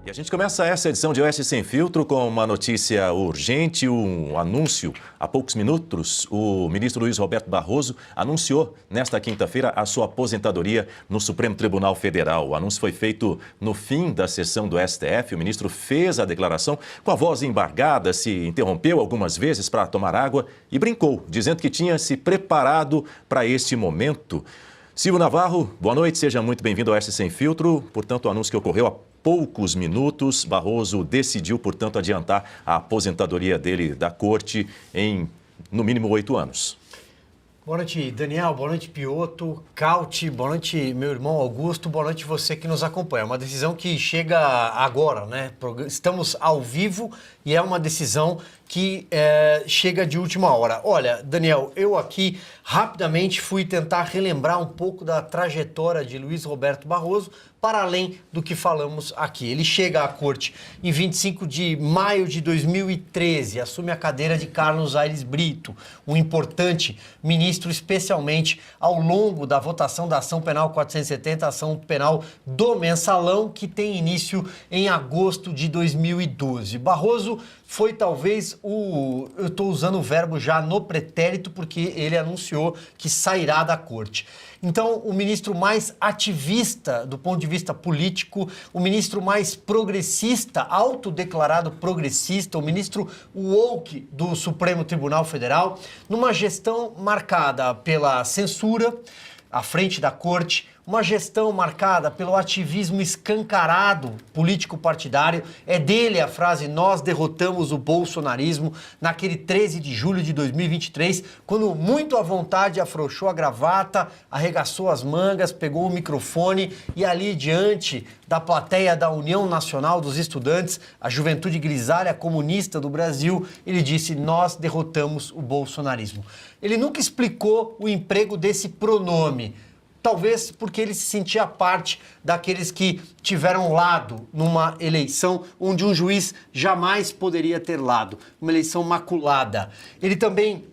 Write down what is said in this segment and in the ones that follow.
E a gente começa essa edição de Oeste Sem Filtro com uma notícia urgente, um anúncio. Há poucos minutos, o ministro Luiz Roberto Barroso anunciou nesta quinta-feira a sua aposentadoria no Supremo Tribunal Federal. O anúncio foi feito no fim da sessão do STF. O ministro fez a declaração com a voz embargada, se interrompeu algumas vezes para tomar água e brincou, dizendo que tinha se preparado para este momento. Silvio Navarro, boa noite, seja muito bem-vindo ao Oeste Sem Filtro. Portanto, o anúncio que ocorreu há poucos minutos, Barroso decidiu, portanto, adiantar a aposentadoria dele da corte em, no mínimo, 8 anos. Boa noite, Daniel. Boa noite, Piotto, Cauti. Boa noite, meu irmão Augusto. Boa noite, você que nos acompanha. Uma decisão que chega agora, né? Estamos ao vivo e é uma decisão que chega de última hora. Olha, Daniel, eu aqui rapidamente fui tentar relembrar um pouco da trajetória de Luiz Roberto Barroso, para além do que falamos aqui. Ele chega à corte em 25 de maio de 2013, assume a cadeira de Carlos Aires Brito, um importante ministro, especialmente ao longo da votação da ação penal 470, ação penal do Mensalão, que tem início em agosto de 2012. Barroso foi talvez eu estou usando o verbo já no pretérito, porque ele anunciou que sairá da corte. Então, o ministro mais ativista do ponto de vista político, o ministro mais progressista, autodeclarado progressista, o ministro woke do Supremo Tribunal Federal, numa gestão marcada pela censura à frente da corte, uma gestão marcada pelo ativismo escancarado político-partidário. É dele a frase "nós derrotamos o bolsonarismo", naquele 13 de julho de 2023, quando muito à vontade afrouxou a gravata, arregaçou as mangas, pegou o microfone e ali diante da plateia da União Nacional dos Estudantes, a juventude grisalha comunista do Brasil, ele disse: "nós derrotamos o bolsonarismo". Ele nunca explicou o emprego desse pronome, talvez porque ele se sentia parte daqueles que tiveram lado numa eleição onde um juiz jamais poderia ter lado, uma eleição maculada. Ele também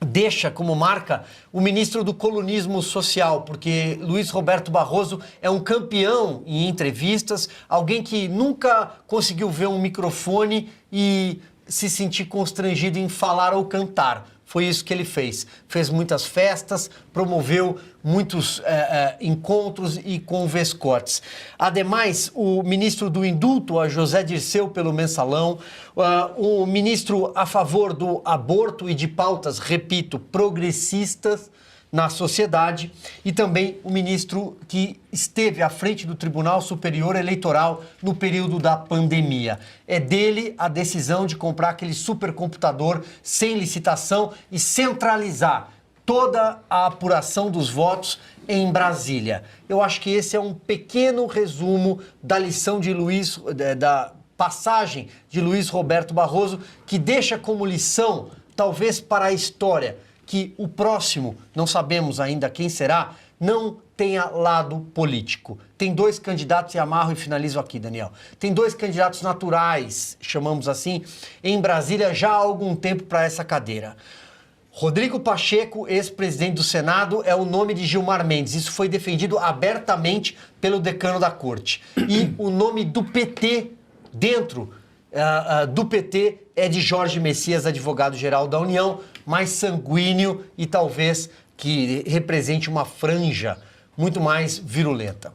deixa como marca o ministro do colunismo social, porque Luiz Roberto Barroso é um campeão em entrevistas, alguém que nunca conseguiu ver um microfone e se sentir constrangido em falar ou cantar. Foi isso que ele fez. Fez muitas festas, promoveu muitos encontros e convescotes. Ademais, o ministro do indulto, a José Dirceu pelo Mensalão, o ministro a favor do aborto e de pautas, repito, progressistas na sociedade, e também o ministro que esteve à frente do Tribunal Superior Eleitoral no período da pandemia. É dele a decisão de comprar aquele supercomputador sem licitação e centralizar toda a apuração dos votos em Brasília. Eu acho que esse é um pequeno resumo da lição de da passagem de Luiz Roberto Barroso, que deixa como lição, talvez para a história, que o próximo, não sabemos ainda quem será, não tenha lado político. Tem 2 candidatos, e amarro e finalizo aqui, Daniel. Tem 2 candidatos naturais, chamamos assim, em Brasília já há algum tempo para essa cadeira. Rodrigo Pacheco, ex-presidente do Senado, é o nome de Gilmar Mendes. Isso foi defendido abertamente pelo decano da corte. E o nome do PT, dentro do PT, é de Jorge Messias, advogado-geral da União, mais sanguíneo e talvez que represente uma franja muito mais virulenta.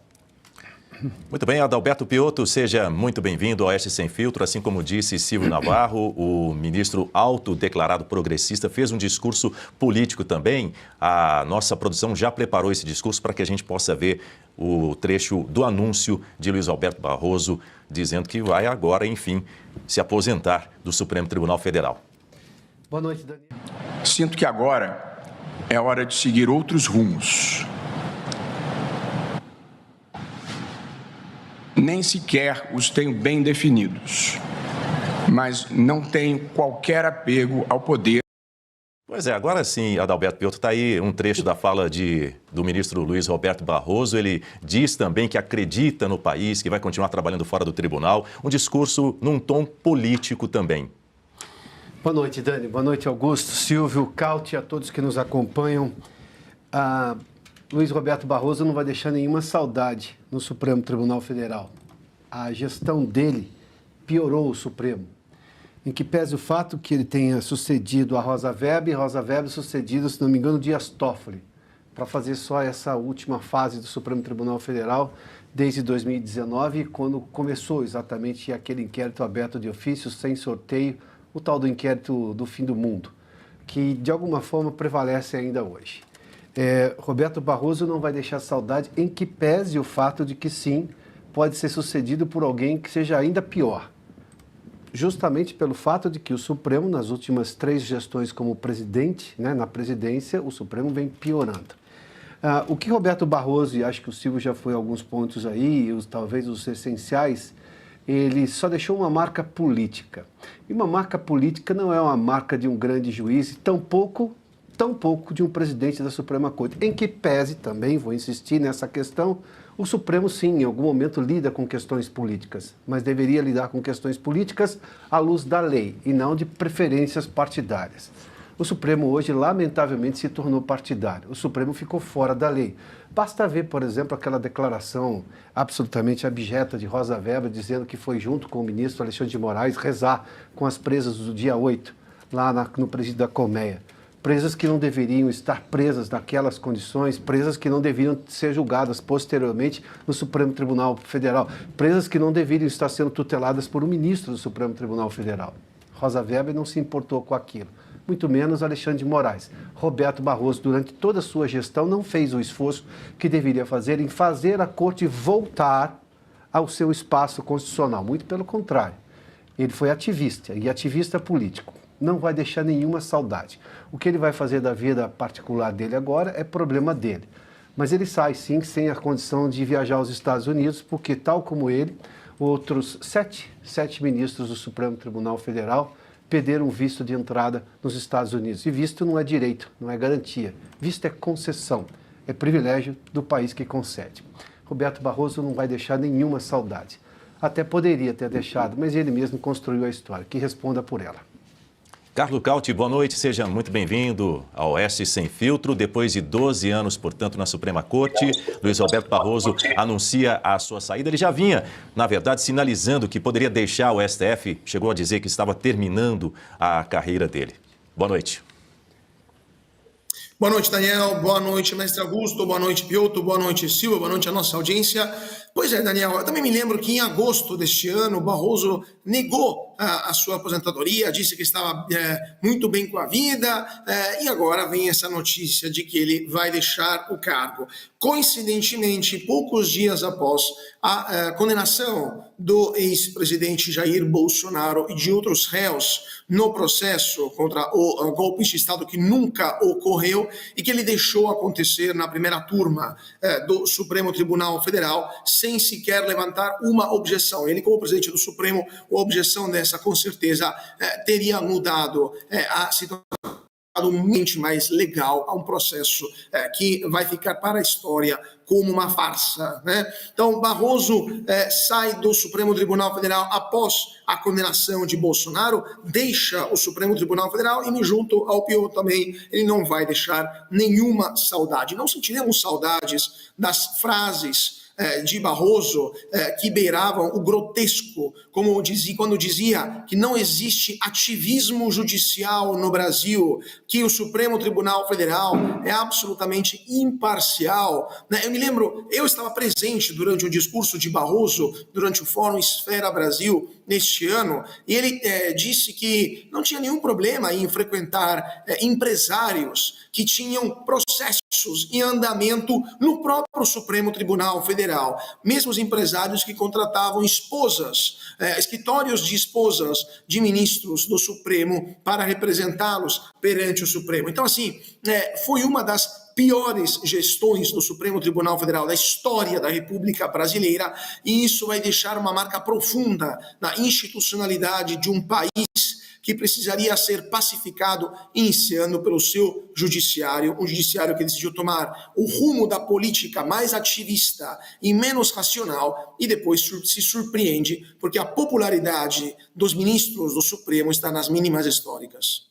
Muito bem, Adalberto Piotto, seja muito bem-vindo ao Oeste Sem Filtro. Assim como disse Silvio Navarro, o ministro autodeclarado progressista fez um discurso político também. A nossa produção já preparou esse discurso para que a gente possa ver o trecho do anúncio de Luiz Roberto Barroso, dizendo que vai agora, enfim, se aposentar do Supremo Tribunal Federal. Boa noite, Daniel. Sinto que agora é hora de seguir outros rumos. Nem sequer os tenho bem definidos, mas não tenho qualquer apego ao poder. Pois é, agora sim, Adalberto Piotto, está aí um trecho da fala do ministro Luiz Roberto Barroso. Ele diz também que acredita no país, que vai continuar trabalhando fora do tribunal. Um discurso num tom político também. Boa noite, Dani. Boa noite, Augusto, Silvio, Cauti, a todos que nos acompanham. Luiz Roberto Barroso não vai deixar nenhuma saudade no Supremo Tribunal Federal. a gestão dele piorou o Supremo. Em que pese o fato que ele tenha sucedido a Rosa Weber sucedido, se não me engano, Dias Toffoli, para fazer só essa última fase do Supremo Tribunal Federal desde 2019, quando começou exatamente aquele inquérito aberto de ofício, sem sorteio, o tal do inquérito do fim do mundo, que de alguma forma prevalece ainda hoje. Roberto Barroso não vai deixar saudade, em que pese o fato de que sim, pode ser sucedido por alguém que seja ainda pior. Justamente pelo fato de que o Supremo, nas últimas 3 gestões como presidente, né, na presidência, o Supremo vem piorando. O que Roberto Barroso, e acho que o Silvio já foi a alguns pontos aí, talvez os essenciais, ele só deixou uma marca política. E uma marca política não é uma marca de um grande juiz, tampouco de um presidente da Suprema Corte. Em que pese também, vou insistir nessa questão, o Supremo, sim, em algum momento lida com questões políticas, mas deveria lidar com questões políticas à luz da lei e não de preferências partidárias. O Supremo hoje, lamentavelmente, se tornou partidário. O Supremo ficou fora da lei. Basta ver, por exemplo, aquela declaração absolutamente abjeta de Rosa Weber, dizendo que foi junto com o ministro Alexandre de Moraes rezar com as presas do dia 8, lá no presídio da Colmeia. Presas que não deveriam estar presas naquelas condições, presas que não deveriam ser julgadas posteriormente no Supremo Tribunal Federal, presas que não deveriam estar sendo tuteladas por um ministro do Supremo Tribunal Federal. Rosa Weber não se importou com aquilo, muito menos Alexandre de Moraes. Roberto Barroso, durante toda a sua gestão, não fez o esforço que deveria fazer em fazer a Corte voltar ao seu espaço constitucional, muito pelo contrário. Ele foi ativista, e ativista político. Não vai deixar nenhuma saudade. O que ele vai fazer da vida particular dele agora é problema dele. Mas ele sai, sim, sem a condição de viajar aos Estados Unidos, porque, tal como ele, outros sete ministros do Supremo Tribunal Federal perderam visto de entrada nos Estados Unidos. E visto não é direito, não é garantia. Visto é concessão, é privilégio do país que concede. Roberto Barroso não vai deixar nenhuma saudade. Até poderia ter deixado, mas ele mesmo construiu a história. Que responda por ela. Carlos Cauti, boa noite, seja muito bem-vindo ao Oeste Sem Filtro. Depois de 12 anos, portanto, na Suprema Corte, Luiz Roberto Barroso anuncia a sua saída. Ele já vinha, na verdade, sinalizando que poderia deixar o STF, chegou a dizer que estava terminando a carreira dele. Boa noite. Boa noite, Daniel. Boa noite, mestre Augusto. Boa noite, Piotr. Boa noite, Silvia. Boa noite à nossa audiência. Pois é, Daniel, eu também me lembro que em agosto deste ano, Barroso negou a sua aposentadoria, disse que estava muito bem com a vida, e agora vem essa notícia de que ele vai deixar o cargo. Coincidentemente, poucos dias após a condenação do ex-presidente Jair Bolsonaro e de outros réus no processo contra o golpe de Estado que nunca ocorreu e que ele deixou acontecer na primeira turma do Supremo Tribunal Federal sem sequer levantar uma objeção. Ele, como presidente do Supremo, a objeção dessa, com certeza, teria mudado a situação mais legal a um processo que vai ficar para a história como uma farsa, né? Então, Barroso sai do Supremo Tribunal Federal após a condenação de Bolsonaro, deixa o Supremo Tribunal Federal e, me junto ao Piotr também, ele não vai deixar nenhuma saudade. Não sentiremos saudades das frases de Barroso que beiravam o grotesco, como quando dizia que não existe ativismo judicial no Brasil, que o Supremo Tribunal Federal é absolutamente imparcial, né? Eu me lembro, eu estava presente durante o discurso de Barroso, durante o Fórum Esfera Brasil, neste ano, e ele disse que não tinha nenhum problema em frequentar empresários que tinham processos em andamento no próprio Supremo Tribunal Federal, mesmo os empresários que contratavam esposas, escritórios de esposas de ministros do Supremo para representá-los perante o Supremo. Então, assim, foi uma das piores gestões do Supremo Tribunal Federal da história da República Brasileira, e isso vai deixar uma marca profunda na institucionalidade de um país que precisaria ser pacificado, iniciando pelo seu judiciário, um judiciário que decidiu tomar o rumo da política mais ativista e menos racional, e depois se surpreende porque a popularidade dos ministros do Supremo está nas mínimas históricas.